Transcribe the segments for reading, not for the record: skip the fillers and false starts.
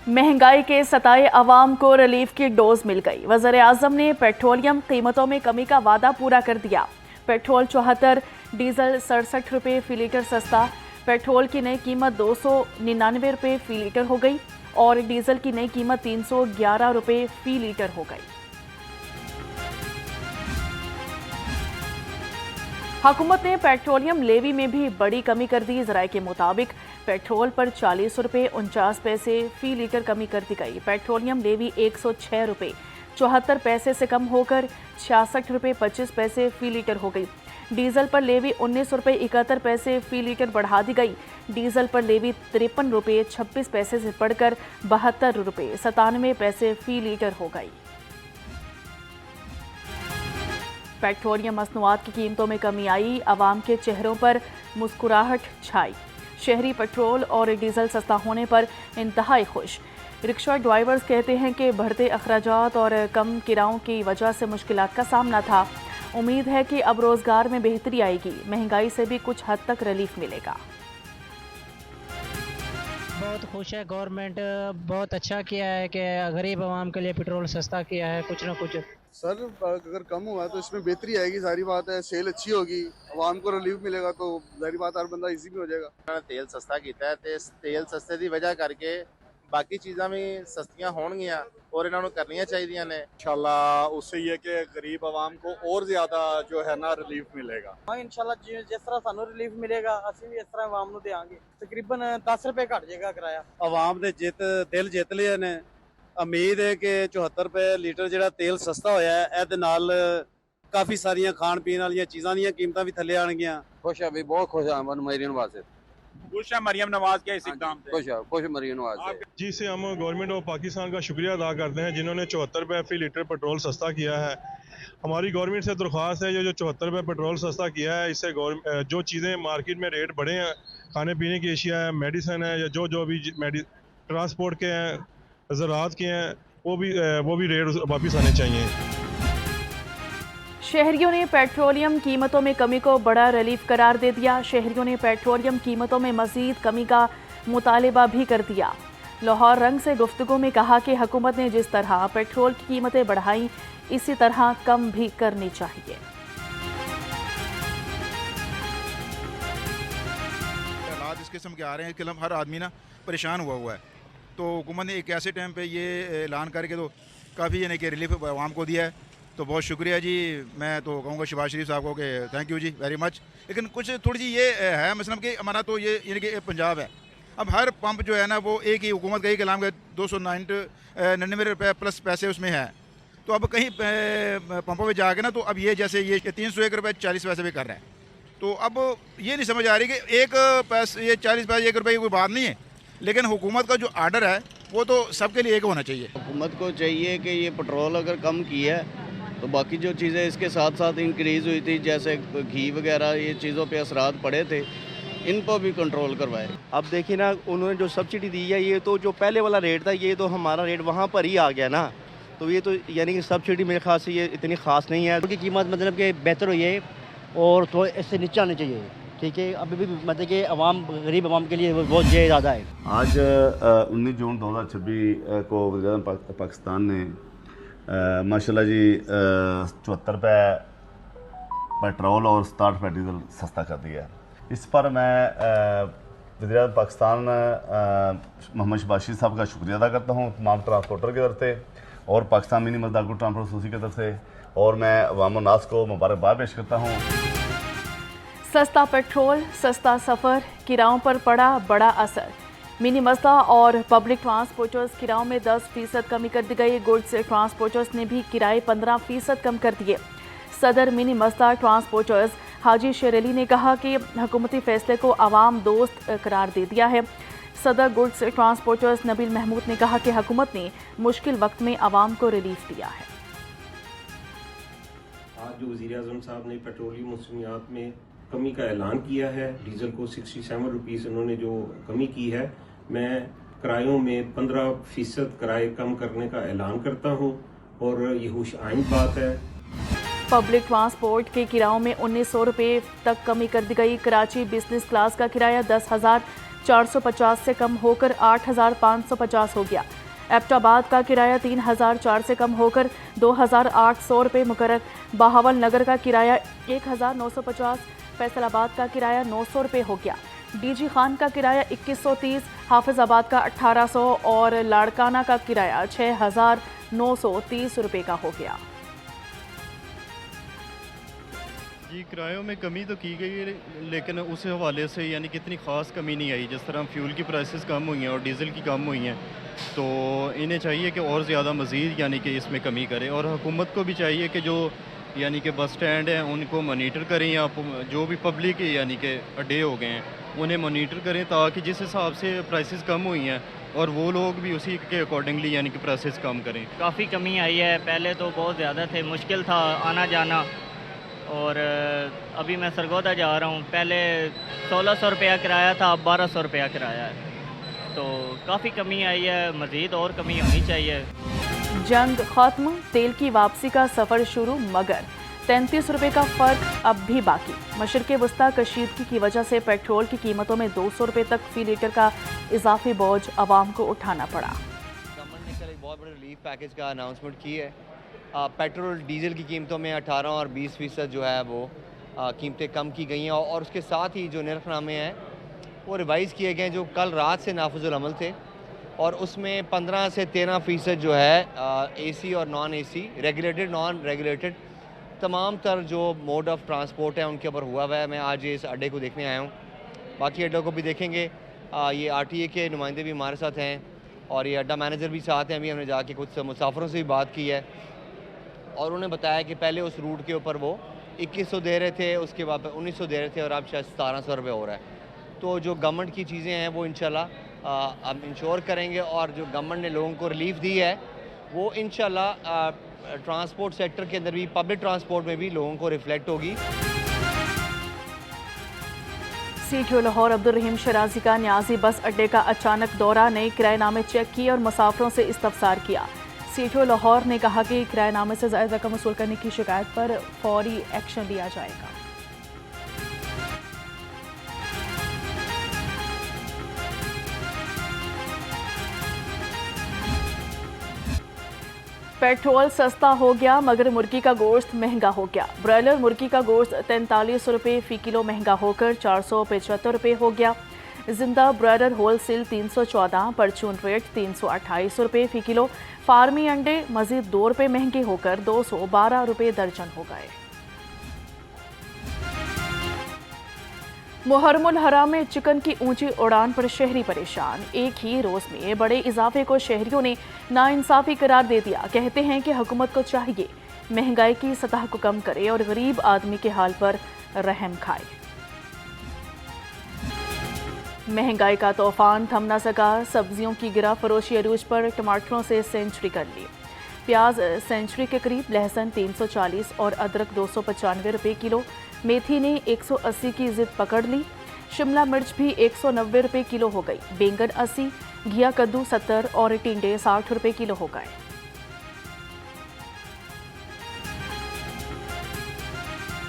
महंगाई के सताए अवाम को रिलीफ की डोज मिल गई। वज़ीर-ए-आज़म ने पेट्रोलियम कीमतों में कमी का वादा पूरा कर दिया। पेट्रोल 74, डीजल 67 रुपये फी लीटर सस्ता। पेट्रोल की नई कीमत 299 रुपये फी लीटर हो गई और डीजल की नई कीमत 311 रुपये फी लीटर हो गई। हुकूमत ने पेट्रोलियम लेवी में भी बड़ी कमी कर दी। ज़राए के मुताबिक पेट्रोल पर 40 रुपये 49 पैसे फी लीटर कमी कर दी गई। पेट्रोलियम लेवी 106 रुपये 74 पैसे से कम होकर 66 रुपये 25 पैसे फी लीटर हो गई। डीजल पर लेवी 19 रुपये 71 पैसे फी लीटर बढ़ा दी गई। डीजल पर लेवी 53 रुपये 26 पैसे से बढ़कर 72 रुपये 97 पैसे फी लीटर हो गई। पेट्रोलियम मसनूआत की कीमतों में कमी आई, आवाम के चेहरों पर मुस्कुराहट छाई। शहरी पेट्रोल और डीजल सस्ता होने पर इंतहाई खुश। रिक्शा ड्राइवर्स कहते हैं कि बढ़ते अखराजात और कम किरायों की वजह से मुश्किलात का सामना था। उम्मीद है कि अब रोजगार में बेहतरी आएगी, महंगाई से भी कुछ हद तक रिलीफ मिलेगा। बहुत खुश है, गवर्नमेंट बहुत अच्छा किया है कि गरीब आवाम के लिए पेट्रोल सस्ता किया है। कुछ ना कुछ सर अगर कम हुआ है तो इसमें बेहतरी आएगी, सारी बात है। सेल अच्छी होगी, आवाम को रिलीफ मिलेगा तो सारी बात हर बंदा इजी भी हो जाएगा। तेल सस्ता किया है ते तेल सस्ते की वजह करके बाकी चीज़ां भी सस्तियां होणगियां और इन्होंने करनियां चाहिए ने। इंशाल्लाह उससे ये कि गरीब आवाम को और ज्यादा जो है ना रिलीफ मिलेगा। हाँ इंशाल्लाह जिस तरह सानू रिलीफ मिलेगा ਅਸੀਂ भी इस तरह आवाम ਨੂੰ देंगे। तकरीबन 10 रुपए घट जाएगा किराया। आवाम ने दिल जित लिए ने। उम्मीद है कि 74 रुपए लीटर ਜਿਹੜਾ तेल सस्ता ਹੋਇਆ ਹੈ ਇਹਦੇ ਨਾਲ ਕਾਫੀ ਸਾਰੀਆਂ ਖਾਣ ਪੀਣ ਵਾਲੀਆਂ ਚੀਜ਼ਾਂ ਦੀਆਂ ਕੀਮਤਾਂ ਵੀ ਥੱਲੇ ਆਣਗੀਆਂ। खुश है भाई, बहुत खुश है मरीम नवाज से। खुश है मरियम नवाज के इस इक़दाम से। खुश मरीम नवाज से। जी से हम गवर्नमेंट ऑफ पाकिस्तान का शुक्रिया अदा करते हैं जिन्होंने 74 रुपये फी लीटर पेट्रोल सस्ता किया है। हमारी गवर्नमेंट से दरख्वास्त है जो 74 रुपये पेट्रोल सस्ता किया है, इससे जो चीज़ें मार्केट में रेट बढ़े हैं, खाने पीने की अशिया है, मेडिसिन है, या जो भी ट्रांसपोर्ट के हैं, ज़राअत के हैं, वो भी रेट वापस आने चाहिए। शहरियों ने पेट्रोलियम कीमतों में कमी को बड़ा रिलीफ करार दे दिया। शहरियों ने पेट्रोलियम कीमतों में मज़ीद कमी का मुतालिबा भी कर दिया। लाहौर रंग से गुफ्तगू में कहा कि हुकूमत ने जिस तरह पेट्रोल की कीमतें बढ़ाई, इसी तरह कम भी करनी चाहिए। हालात इस किस्म के आ रहे हैं कि हर आदमी ना परेशान हुआ है, तो हुकूमत ने एक ऐसे टाइम पे ये ऐलान करके तो काफ़ी यानी कि रिलीफ आवाम को दिया है, तो बहुत शुक्रिया जी। मैं तो कहूँगा शहबाज शरीफ साहब को कि thank you ji very much. लेकिन कुछ थोड़ी सी ये है मतलब कि हमारा तो ये यानी कि पंजाब है, अब हर पंप जो है ना वो एक ही हुकूमत का ही कलाम का 299 रुपये प्लस पैसे उसमें है, तो अब कहीं पंपों में जाके ना तो अब ये जैसे ये 301 रुपये 40 पैसे भी कर रहे हैं, तो अब ये नहीं समझ आ रही कि एक पैसे ये 40 पैसे 1 रुपये की कोई बात नहीं है, लेकिन हुकूमत का जो आर्डर है वो तो सबके लिए एक होना चाहिए। हुकूमत को चाहिए कि ये पेट्रोल अगर कम किया है तो बाकी जो चीज़ें इसके साथ साथ इंक्रीज़ हुई थी, जैसे घी वगैरह, ये चीज़ों पे असरात पड़े थे, इन पर भी कंट्रोल करवाए। अब देखिए ना, उन्होंने जो सब्सिडी दी है, ये तो जो पहले वाला रेट था, ये तो हमारा रेट वहाँ पर ही आ गया ना, तो ये तो यानी कि सब्सिडी मेरे ख्याल से ये इतनी ख़ास नहीं है। उनकी कीमत मतलब कि बेहतर हुई है और थोड़ा इससे नीचे आनी चाहिए, ठीक है। अभी भी मतलब कि गरीब आवाम के लिए बहुत ज़्यादा है। आज 19 जून 2026 को वज़ीर-ए-आज़म पाकिस्तान ने माशाल्लाह जी 74 रुपये पेट्रोल और 67 रुपये डीजल सस्ता कर दिया है। इस पर मैं वज़ीर-ए-आज़म पाकिस्तान मोहम्मद शहबाज शरीफ साहब का शुक्रिया अदा करता हूँ, तमाम ट्रांसपोर्टर की तरफ से और पाकिस्तान मिनी मज़दार ट्रांसपोर्ट एसोसिएशन की तरफ से, और मैं अवाम नास को मुबारकबाद पेश करता हूँ। सस्ता पेट्रोल, सस्ता सफ़र, किरायों पर पड़ा बड़ा असर। मिनी मज़दा और पब्लिक ट्रांसपोर्टर्स किरायों में 10% कमी कर दी गई। गुड्स ट्रांसपोर्टर्स ने भी किराए 15% कम कर दिए। सदर मिनी मज़दा ट्रांसपोर्टर्स हाजी शेर अली ने कहा कि हुकूमती फैसले को आवाम दोस्त करार दे दिया है। सदर गुड्स ट्रांसपोर्टर्स नबील महमूद ने कहा कि हुकूमत ने मुश्किल वक्त में आवाम को रिलीफ दिया है। आज जो वज़ीर-ए-आज़म साहब ने पेट्रोलियम मसनूआत में कमी का ऐलान किया है, डीजल को 67 रुपीज़ उन्होंने जो कमी की है, मैं किरायों में 15% किराए कम करने का ऐलान करता हूं और ये खुश आइंद बात है। पब्लिक ट्रांसपोर्ट के किरायों में 1900 रुपये तक कमी कर दी गई। कराची बिजनेस क्लास का किराया 450 से कम होकर 8,550 हो गया। एबटाबाद का किराया 3,004 से कम होकर 2,800 रुपये मुकर्रर। बहावल नगर का किराया 1,950, फैसलाबाद का किराया 900 रुपये हो गया। डीजी खान का किराया 2130, हाफिजाबाद का 1800 और लाड़काना का किराया 6,930 रुपये का हो गया। जी, किरायों में कमी तो की गई है, लेकिन उस हवाले से यानी कि इतनी ख़ास कमी नहीं आई। जिस तरह फ्यूल की प्राइसेस कम हुई हैं और डीज़ल की कम हुई हैं, तो इन्हें चाहिए कि और ज़्यादा मज़ीद यानी कि इसमें कमी करें। और हुकूमत को भी चाहिए कि जो यानी कि बस स्टैंड हैं उनको मॉनिटर करें, या जो भी पब्लिक यानी कि अड्डे हो गए हैं उन्हें मॉनिटर करें, ताकि जिस हिसाब से प्राइसेस कम हुई हैं और वो लोग भी उसी के अकॉर्डिंगली यानी कि प्राइसेस कम करें। काफ़ी कमी आई है, पहले तो बहुत ज़्यादा थे, मुश्किल था आना जाना। और अभी मैं सरगोदा जा रहा हूँ, पहले 1,600 रुपया किराया था, अब 1,200 रुपया किराया है, तो काफ़ी कमी आई है, मज़ीद और कमी होनी चाहिए। जंग खत्म, तेल की वापसी का सफ़र शुरू, मगर 33 रुपये का फ़र्क अब भी बाकी। मशरिक़ वस्ता कशीदगी की वजह से पेट्रोल की कीमतों में 200 रुपये तक फ़ी लीटर का इजाफी बोझ आवाम को उठाना पड़ा। गवर्नमेंट ने कल एक बहुत बड़े रिलीफ पैकेज का अनाउंसमेंट की है। पेट्रोल डीजल की कीमतों में 18 और 20% जो है वो कीमतें कम की गई हैं, और उसके साथ ही जो निर्खनामे हैं वो रिवाइज़ किए गए हैं, जो कल रात से नाफिजुल अमल थे, और उसमें 15 से 13% जो है एसी और non AC, regulated non regulated तमाम तर जो मोड ऑफ ट्रांसपोर्ट है उनके ऊपर हुआ है। मैं आज इस अड्डे को देखने आया हूँ, बाकी अड्डों को भी देखेंगे। ये RTA के नुमाइंदे भी हमारे साथ हैं और ये अड्डा मैनेजर भी साथ हैं। अभी हमने जाके कुछ मुसाफिरों से भी बात की है और उन्हें बताया कि पहले उस रूट के ऊपर वो 2100 दे रहे थे, उसके बाद 1900 दे रहे थे, और अब शायद 1700 रुपये हो रहा है। तो जो गवर्नमेंट की चीज़ें हैं वो इंशाल्लाह हम इंश्योर करेंगे, और जो गवर्नमेंट ने लोगों को रिलीफ दी है वो इंशाल्लाह ट्रांसपोर्ट सेक्टर के अंदर भी, पब्लिक ट्रांसपोर्ट में भी लोगों को रिफ्लेक्ट होगी। CTO लाहौर अब्दुल रहीम शराजी का न्याजी बस अड्डे का अचानक दौरा, नए किराएनामे चेक किए और मुसाफिरों से इस्तफसार किया। CTO लाहौर ने कहा कि किराएनामे से ज़ायद रकम वसूल करने की शिकायत पर फौरी एक्शन लिया जाएगा। पेट्रोल सस्ता हो गया मगर मुर्गी का गोश्त महंगा हो गया। ब्रॉयलर मुर्गी का गोश्त 43 रुपये फ़ी किलो महंगा होकर 475 रुपये हो गया। जिंदा ब्रॉयलर होलसेल 314, परचून रेट 328 रुपये फ़ी किलो। फार्मी अंडे मज़ीद 2 रुपये महंगे होकर 212 रुपये दर्जन हो गए। मुहर्रमुल हराम में चिकन की ऊंची उड़ान पर शहरी परेशान। एक ही रोज़ में बड़े इजाफे को शहरियों ने नाइंसाफ़ी करार दे दिया। कहते हैं कि हुकूमत को चाहिए महंगाई की सतह को कम करे और गरीब आदमी के हाल पर रहम खाए। महंगाई का तूफान थम न सका, सब्जियों की गिरा फरोशी अरूज पर। टमाटरों से सेंचुरी कर ली, प्याज सेंचुरी के करीब, लहसुन 340 और अदरक 295 रुपये किलो। मेथी ने 180 की जिद पकड़ ली। शिमला मिर्च भी 190 रुपये किलो हो गई। बैंगन 80, घिया कद्दू 70 और टिंडे 60 रुपये किलो हो गए।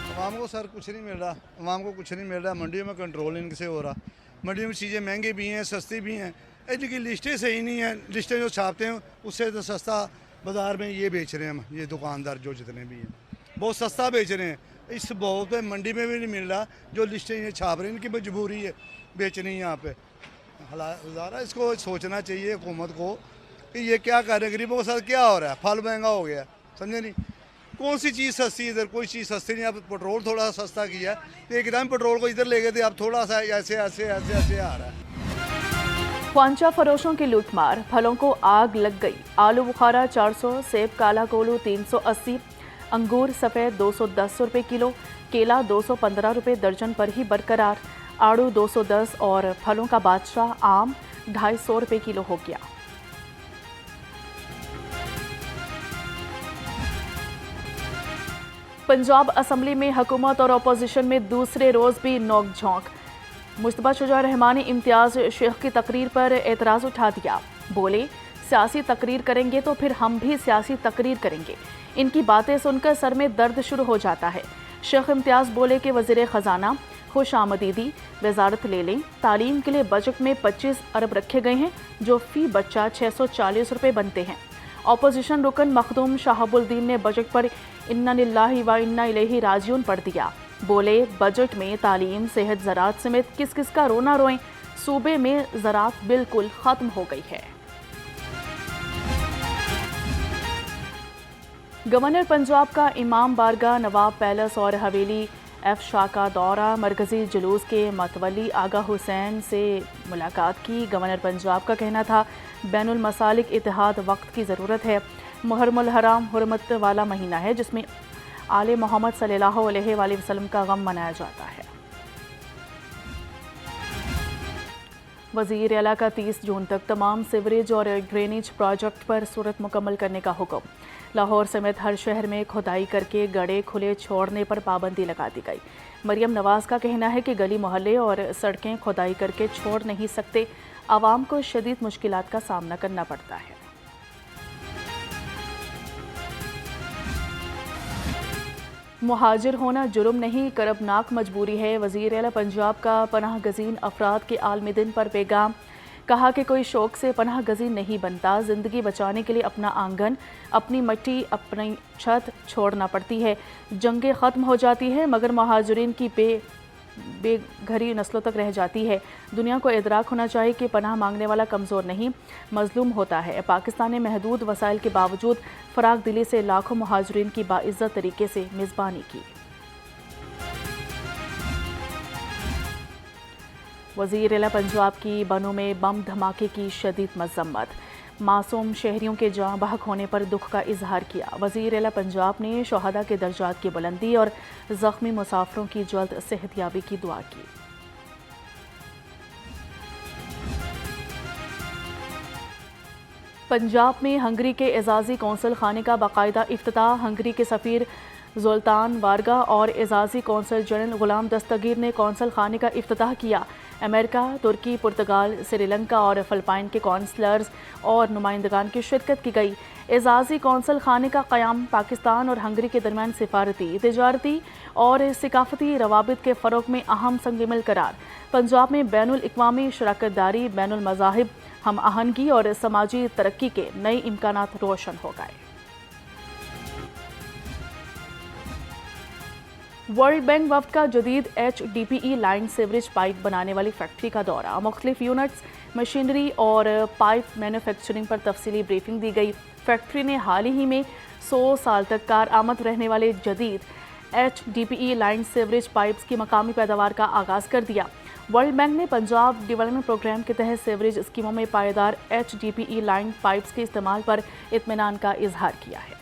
आवाम को सर कुछ नहीं मिल रहा, आवाम को कुछ नहीं मिल रहा। मंडियों में कंट्रोल इनसे हो रहा, मंडियों में चीज़ें महंगी भी हैं, सस्ती भी हैं। इनकी लिस्टें सही नहीं हैं, लिस्टें जो छापते हैं उससे तो सस्ता बाज़ार में ये बेच रहे हैं हम, ये दुकानदार जो जितने भी हैं बहुत सस्ता बेच रहे हैं। इस भाव पे मंडी में भी नहीं मिल रहा, जो लिस्टें ये छाप रहे हैं इनकी मजबूरी है बेचनी यहाँ पे। ज़रा इसको सोचना चाहिए हुकूमत को कि ये क्या कर रहे हैं, गरीबों के साथ क्या हो रहा है। फल महंगा हो गया, समझे नहीं, कौन सी चीज़ सस्ती है इधर, कोई चीज़ सस्ती नहीं। अब पेट्रोल थोड़ा सा सस्ता किया तो एकदम पेट्रोल को इधर ले गए थे, अब थोड़ा सा ऐसे ऐसे ऐसे ऐसे आ रहा है। ख्वांचा फरोशों की लूटमार, फलों को आग लग गई। आलू बुखारा 400, सेब काला कोलू 380, अंगूर सफ़ेद 210 रुपये किलो, केला 215 रुपये दर्जन पर ही बरकरार। आड़ू 210 और फलों का बादशाह आम 250 रुपये किलो हो गया। पंजाब असम्बली में हुकूमत और अपोजिशन में दूसरे रोज़ भी नोक-झोंक। मुस्तफा शुजा रहमान ने इम्तियाज़ शेख की तकरीर पर एतराज़ उठा दिया। बोले, सियासी तकरीर करेंगे तो फिर हम भी सियासी तकरीर करेंगे। इनकी बातें सुनकर सर में दर्द शुरू हो जाता है। शेख इम्तियाज़ बोले कि वज़ीर ख़जाना खुश आमदीदी वजारत ले लें। तालीम के लिए बजट में 25 अरब रखे गए हैं, जो फी बच्चा 640 रुपये बनते हैं। ऑपोजिशन रुकन मखदूम शहाबुद्दीन ने बजट पर इन्ना लिल्लाहि व इन्ना इलैहि राजिऊन पढ़ दिया। बोले, बजट में तालीम, सेहत, ज़राअत समेत किस किस का रोना रोएं। सूबे में ज़राअत बिल्कुल ख़त्म हो गई है। गवर्नर पंजाब का इमाम बारगाह, नवाब पैलेस और हवेली एफ शाह का दौरा। मरकजी जुलूस के मतवली आगा हुसैन से मुलाकात की। गवर्नर पंजाब का कहना था, बैनुल मसालिक इत्तेहाद वक्त की ज़रूरत है। मुहर्रमुल हराम हुर्मत वाला महीना है, जिसमें आले मोहम्मद सल्लल्लाहु अलैहि वसल्लम का गम मनाया जाता है। वज़ीर आला का 30 जून तक तमाम सीवरेज और ड्रेनेज प्रोजेक्ट पर सूरत मुकम्मल करने का हुक्म। लाहौर समेत हर शहर में खुदाई करके गड्ढे खुले छोड़ने पर पाबंदी लगा दी गई। मरियम नवाज का कहना है कि गली मोहल्ले और सड़कें खुदाई करके छोड़ नहीं सकते, आवाम को शदीद मुश्किलात का सामना करना पड़ता है। मुहाजिर होना जुर्म नहीं, करबनाक मजबूरी है। वज़ीर आला पंजाब का पनाह गज़ीन अफराद के आलमी दिन पर पैगाम। कहा कि कोई शौक से पनाह गज़ीन नहीं बनता, ज़िंदगी बचाने के लिए अपना आंगन, अपनी मिट्टी, अपनी छत छोड़ना पड़ती है। जंगें ख़त्म हो जाती है, मगर मुहाजिरीन की बेघरी नस्लों तक रह जाती है। दुनिया को इदराक होना चाहिए कि पनाह मांगने वाला कमज़ोर नहीं, मजलूम होता है। पाकिस्तान ने महदूद वसाइल के बावजूद फ़राग दिली से लाखों मुहाजिरीन की बाइज़्ज़त तरीके से मेज़बानी की। वज़ीर आला पंजाब की बनों में बम धमाके की शदीद मज़म्मत। मासूम शहरियों के जाँ बहक होने पर दुख का इजहार किया। वज़ीर आला पंजाब ने शहादा के दर्जात की बुलंदी और ज़ख्मी मुसाफिरों की जल्द सेहतयाबी की दुआ की। पंजाब में हंगरी के एजाज़ी कौंसल खाने का बाकायदा इफ्तिताह। हंगरी के सफ़ीर जुल्तान वारगा और एजाज़ी कौंसल जनरल गुलाम दस्तगीर ने कौंसल खाने का इफ्तिताह किया। अमेरिका, तुर्की, पुर्तगाल, श्रीलंका और फ़िलिपाइन के कौंसलर्स और नुमाइंदगान की शिरकत की गई। एजाज़ी कौंसल खाने का क़याम पाकिस्तान और हंगरी के दरमियान सिफारती, तिजारती और सकाफ़ती रवाबित के फ़रोग़ में अहम संग-मिल करार। पंजाब में बैनुल अक़वामी शराकत दारी, बैनुल मज़ाहिब हम आहंगी और समाजी तरक्की के नए इम्कानात रोशन हो गए। वर्ल्ड बैंक वफ़द का जदीद HDPE लाइन सीवरेज पाइप बनाने वाली फैक्ट्री का दौरा। मुख्तलिफ यूनिट्स, मशीनरी और पाइप मैन्युफैक्चरिंग पर तफसीली ब्रीफिंग दी गई। फैक्ट्री ने हाल ही में 100 साल तक कारआमद रहने वाले जदीद HDPE लाइन सीवरेज पाइप्स की मकामी पैदावार का आगाज़ कर दिया। वर्ल्ड बैंक ने पंजाब डेवलपमेंट प्रोग्राम के तहत सीवरेज स्कीमों में पायदार HDPE लाइन पाइप्स के इस्तेमाल पर इत्मीनान का इजहार किया है।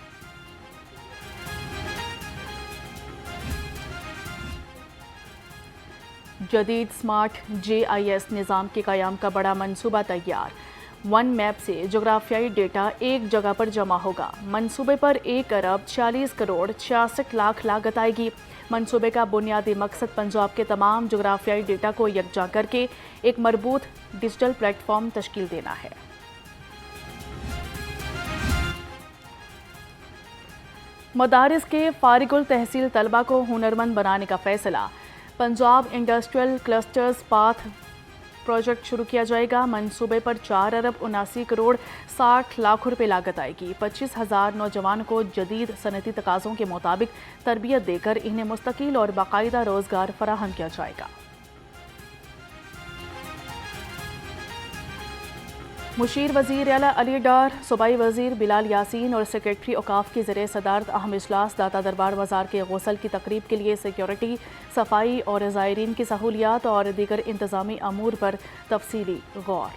जदीद स्मार्ट JIS निज़ाम के क़याम का बड़ा मंसूबा तैयार। वन मैप से जोग्राफियाई डेटा एक जगह पर जमा होगा। मंसूबे पर 1 अरब 46 करोड़ 66 लाख लागत आएगी। मंसूबे का बुनियादी मकसद पंजाब के तमाम जोग्राफियाई डेटा को यकजा करके एक मरबूत डिजिटल प्लेटफॉर्म तश्कील देना है। मदारिस के फारिगुल तहसील तलबा को हुनरमंद बनाने का फैसला। Punjab industrial clusters path project शुरू किया जाएगा। मंसूबे पर 4 अरब 79 करोड़ 60 लाख रुपए लागत आएगी। 25,000 नौजवानों को जदीद सनती तकाज़ों के मुताबिक तरबियत देकर इन्हें मुस्तकिल और बाकायदा रोज़गार फराहम किया जाएगा। मुशीर वज़ीर आला अली डार, सूबाई वज़ीर बिलाल यासीन और सेक्रेटरी औकाफ की ज़रिए सदारत अहम इजलास दाता दरबार बाज़ार के गौसल की तकरीब के लिए सिक्योरिटी, सफाई और ज़ायरीन की सहूलियात और दीगर इंतज़ामी अमूर पर तफसीली गौर।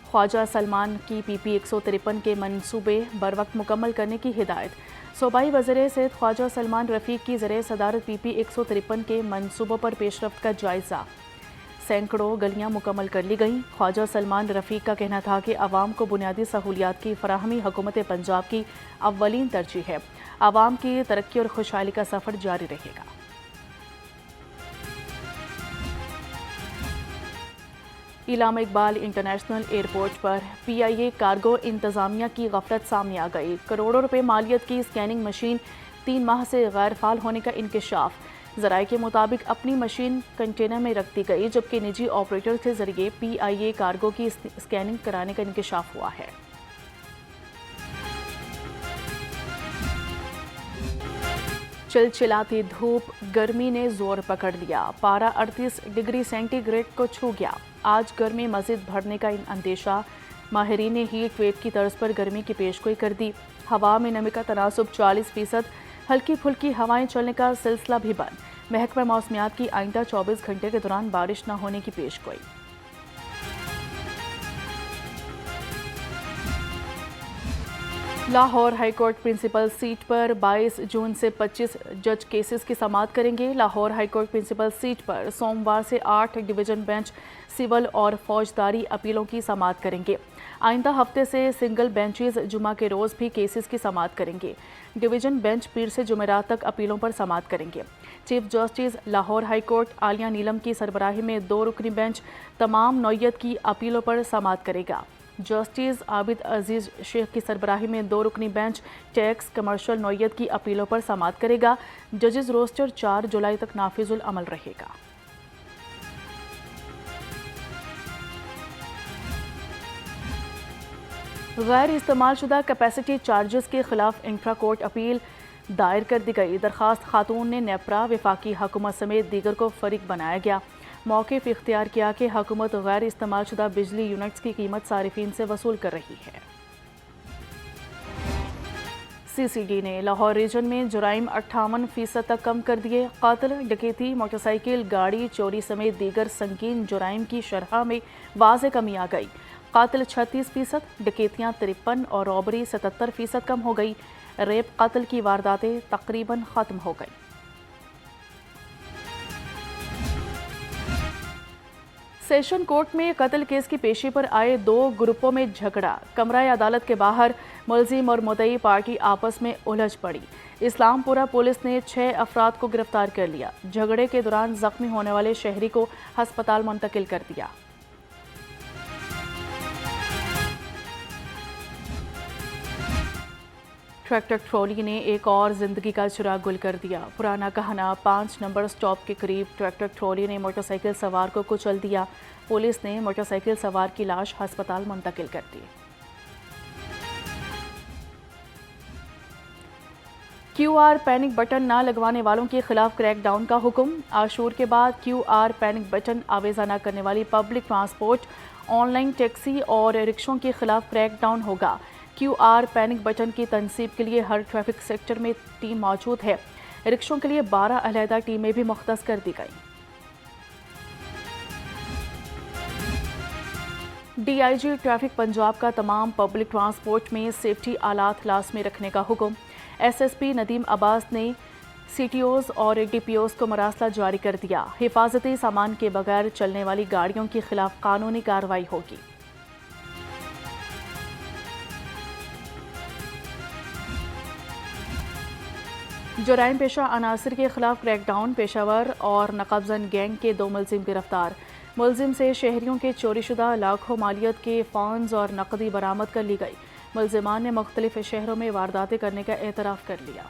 ख्वाजा सलमान की PP 153 के मंसूबे बर वक्त मुकम्मल करने की हिदायत। सूबाई वज़ीर सेहत ख्वाजा सलमान रफ़ीक की ज़रिए सदारत PP 153 के मंसूबों पर पेशरफ्त का जायज़ा। सैकड़ों गलियाँ मुकम्मल कर ली गईं। ख्वाजा सलमान रफ़ीक का कहना था कि आवाम को बुनियादी सहूलियात की फराहमी हुकूमत पंजाब की अव्वलीन तरजीह है। आवाम की तरक्की और खुशहाली का सफ़र जारी रहेगा। इलामा इकबाल इंटरनेशनल एयरपोर्ट पर PIA कार्गो इंतजामिया की गफलत सामने आ गई। करोड़ों रुपए मालियत की स्कैनिंग मशीन 3 माह से गैर फाल होने का इंकशाफ। ज़राए के मुताबिक अपनी मशीन कंटेनर में रख दी गई, जबकि निजी ऑपरेटर के जरिए PIA कार्गो की स्कैनिंग कराने का इंकशाफ हुआ है। चिलचिलाती धूप, गर्मी ने जोर पकड़ लिया। पारा 38 डिग्री सेंटीग्रेड को छू गया। आज गर्मी मज़ीद बढ़ने का अंदेशा। माहिरीन ने हीट वेव की तर्ज पर गर्मी की पेशगोई कर दी। हवा में नमी का तनासुब 40%, हल्की फुल्की हवाएं चलने का सिलसिला भी बंद। महकमा मौसमियात की आइंदा 24 घंटे के दौरान बारिश न होने की पेशगोई। लाहौर हाईकोर्ट प्रिंसिपल सीट पर 22 जून से 25 जज केसेस की समाअत करेंगे। लाहौर हाईकोर्ट प्रिंसिपल सीट पर सोमवार से 8 डिवीजन बेंच सिविल और फौजदारी अपीलों की समाअत करेंगे। आइंदा हफ्ते से सिंगल बेंचेस जुमा के रोज़ भी केसेस की समाअत करेंगे। डिवीजन बेंच पीर से जुमेरात तक अपीलों पर समाअत करेंगे। Chief justice Lahore high court Aalia Neelam की सरबराही में 2 रुकनी बेंच तमाम नौयत की अपीलों पर समाअत करेगा। जस्टिस आबिद अजीज शेख की सरबराही में 2 रुकनी बेंच टैक्स कमर्शियल नौयत की अपीलों पर समाअत करेगा। जजेस रोस्टर 4 जुलाई तक नाफिजुल अमल रहेगा। गैर इस्तेमालशुदा कैपेसिटी चार्जेस के खिलाफ इंफ्रा कोर्ट अपील दायर कर दी गई। दरखास्त खातून ने नेपरा, वफाकी हुकूमत समेत दीगर को फरीक बनाया गया। मौक़िफ़ इख्तियार किया कि हुकूमत गैर इस्तेमालशुदा बिजली यूनिट्स की कीमत सारिफीन से वसूल कर रही है। CCD ने लाहौर रीजन में जुराइम 58% तक कम कर दिए। कातिल, डकैती, मोटरसाइकिल, गाड़ी चोरी समेत दीगर संगीन जुराइम की शरह में वाज़े कमी आ गई। कातिल 36%, डकैतियाँ 53% और रॉबरी 77% कम हो गई। रेप कत्ल की वारदातें तकरीबन ख़त्म हो गई। सेशन कोर्ट में कत्ल केस की पेशी पर आए 2 ग्रुपों में झगड़ा। कमरा अदालत के बाहर मुलजिम और मुद्दई पार्टी आपस में उलझ पड़ी। इस्लामपुरा पुलिस ने 6 अफराद को गिरफ्तार कर लिया। झगड़े के दौरान जख्मी होने वाले शहरी को हस्पताल मुंतकिल कर दिया। ट्रैक्टर ट्रॉली ने एक और जिंदगी का चिराग गुल कर दिया। पुराना कहना 5 नंबर स्टॉप के करीब ट्रैक्टर ट्रॉली ने मोटरसाइकिल सवार को कुचल दिया। पुलिस ने मोटरसाइकिल सवार की लाश अस्पताल मुंतकिल कर दी। QR पैनिक बटन न लगवाने वालों के खिलाफ क्रैकडाउन का हुक्म। आशूर के बाद QR पैनिक बटन आवेजा न करने वाली पब्लिक ट्रांसपोर्ट, ऑनलाइन टैक्सी और रिक्शों के खिलाफ क्रैकडाउन होगा। QR पैनिक बटन की तनसीब के लिए हर ट्रैफिक सेक्टर में टीम मौजूद है। रिक्शों के लिए 12 अलहदा टीमें भी मुख्तस कर दी गई। DIG ट्रैफिक पंजाब का तमाम पब्लिक ट्रांसपोर्ट में सेफ्टी आलात लाजमी रखने का हुक्म। SSP नदीम अब्बास ने CTOs और DPOs को मरासला जारी कर दिया। हिफाजती सामान के बगैर चलने वाली गाड़ियों के खिलाफ कानूनी कार्रवाई होगी। जुराइम पेशा अनासर के खिलाफ क्रैकडाउन। पेशावर और नकाबजन गैंग के 2 मुलजिम गिरफ्तार। मुलजिम से शहरियों के चोरीशुदा लाखों मालियत के फंड्स और नकदी बरामद कर ली गई। मुलजिमान ने मुख्तलिफ शहरों में वारदातें करने का एतराफ़ कर लिया।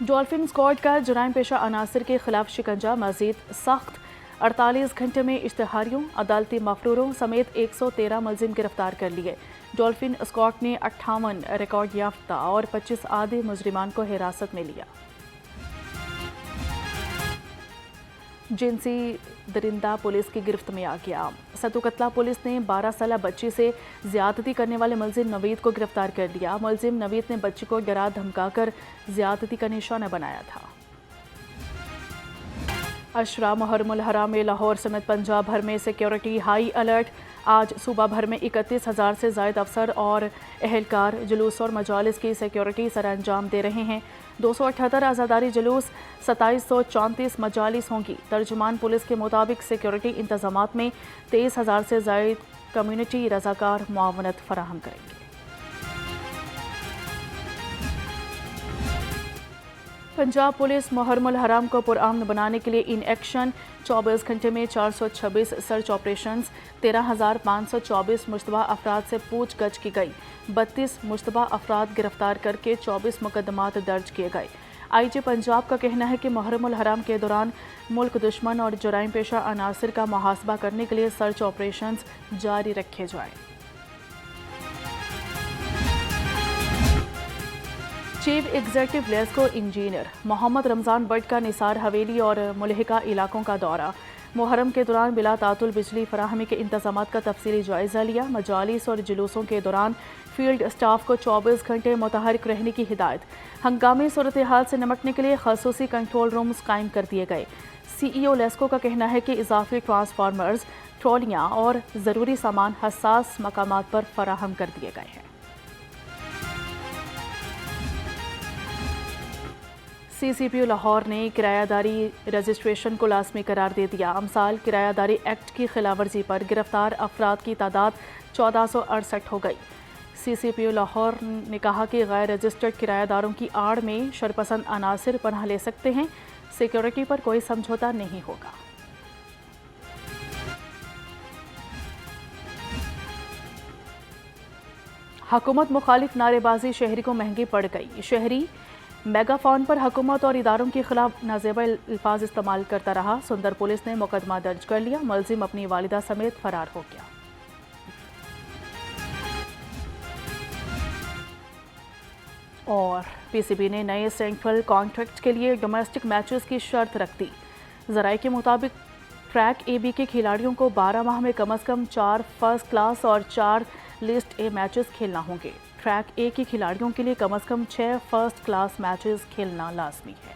डॉल्फिन स्क्वाड का जुराइम पेशा अनासर के खिलाफ शिकंजा मज़ीद सख्त। 48 घंटे में इश्तिहारियों, अदालती मफरूरों समेत 113 मुलजिम गिरफ्तार कर लिए। डॉल्फिन स्क्वाड ने 58 रिकॉर्ड याफ्ता और 25 आदि मुजरिमान को हिरासत में लिया। जिनसी दरिंदा पुलिस की गिरफ्त में आ गया। सतुकतला पुलिस ने 12 साला बच्ची से ज्यादती करने वाले मुलजिम नवीद को गिरफ्तार कर लिया। मुलजिम नवीद ने बच्ची को डरा धमकाकर ज्यादती का निशाना बनाया था। अशरा मुहर्रमुल हराम में लाहौर समेत पंजाब भर में सिक्योरिटी हाई अलर्ट। आज सूबा भर में 31,000 से ज़ायद अफसर और एहलकार जुलूस और मजालिस की सिक्योरिटी सर अंजाम दे रहे हैं। 278 आज़ादारी जुलूस, 2734 मजालिस होंगी। तर्जुमान पुलिस के मुताबिक सिक्योरिटी इंतजामात में 23,000 से ज़ायद कम्युनिटी रज़ाकार मुआवनत फराहम करेंगे। पंजाब पुलिस मुहर्रमुल हराम को पुरअमन बनाने के लिए इन एक्शन 24 घंटे में 426 सर्च ऑपरेशंस, 13,524 मुश्तबा अफराद से पूछगछ की गई, 32 मुश्तबा अफराद गिरफ्तार करके 24 मुकदमात दर्ज किए गए। IG पंजाब का कहना है कि मुहर्रमुल हराम के दौरान मुल्क दुश्मन और जुराइम पेशा अनासिर का मुहासबा करने के लिए सर्च ऑपरेशंस जारी रखे जाएं। Chief executive LESCO engineer Mohammad Ramzan Butt का निसार हवेली और मुलहिका इलाकों का दौरा। मुहर्रम के दौरान बिला तातुल बिजली फराहमी के इंतजामात का तफसीली जायज़ा लिया। मजालिस और जुलूसों के दौरान फील्ड स्टाफ को 24 घंटे मुतहरिक रहने की हिदायत। हंगामी सूरत हाल से निपटने के लिए खसूसी कंट्रोल रूम्स कायम कर दिए गए। CEO लेस्को का कहना है कि इजाफी ट्रांसफार्मर्स, ट्रॉलियाँ और ज़रूरी सामान हसास मकामात पर फराहम कर दिए गए हैं। CCPU लाहौर ने किरायादारी रजिस्ट्रेशन को लाजमी करार दे दिया। अमसाल किरायादारी एक्ट की खिलाफवर्जी पर गिरफ्तार अफराद की तादाद 1468 हो गई। CCPU लाहौर ने कहा कि गैर रजिस्टर्ड किरायादारों की आड़ में शरपसंद अनासिर पनाह ले सकते हैं, सिक्योरिटी पर कोई समझौता नहीं होगा। हुकूमत मुखालिफ नारेबाजी शहरी को महंगी पड़ गई। शहरी मेगाफोन पर हुकूमत और इदारों के खिलाफ नाजेबा अल्फाज इस्तेमाल करता रहा। सुंदर पुलिस ने मुकदमा दर्ज कर लिया। मुलजिम अपनी वालिदा समेत फरार हो गया। और PCB ने नए सेंट्रल कॉन्ट्रैक्ट के लिए डोमेस्टिक मैचेस की शर्त रख दी। ज़राए के मुताबिक ट्रैक AB के खिलाड़ियों को 12 माह में कम से कम 4 फर्स्ट क्लास और 4 लिस्ट A मैचेस खेलना होंगे। ट्रैक A के खिलाड़ियों के लिए कम से कम 6 फर्स्ट क्लास मैचेस खेलना लाजमी है।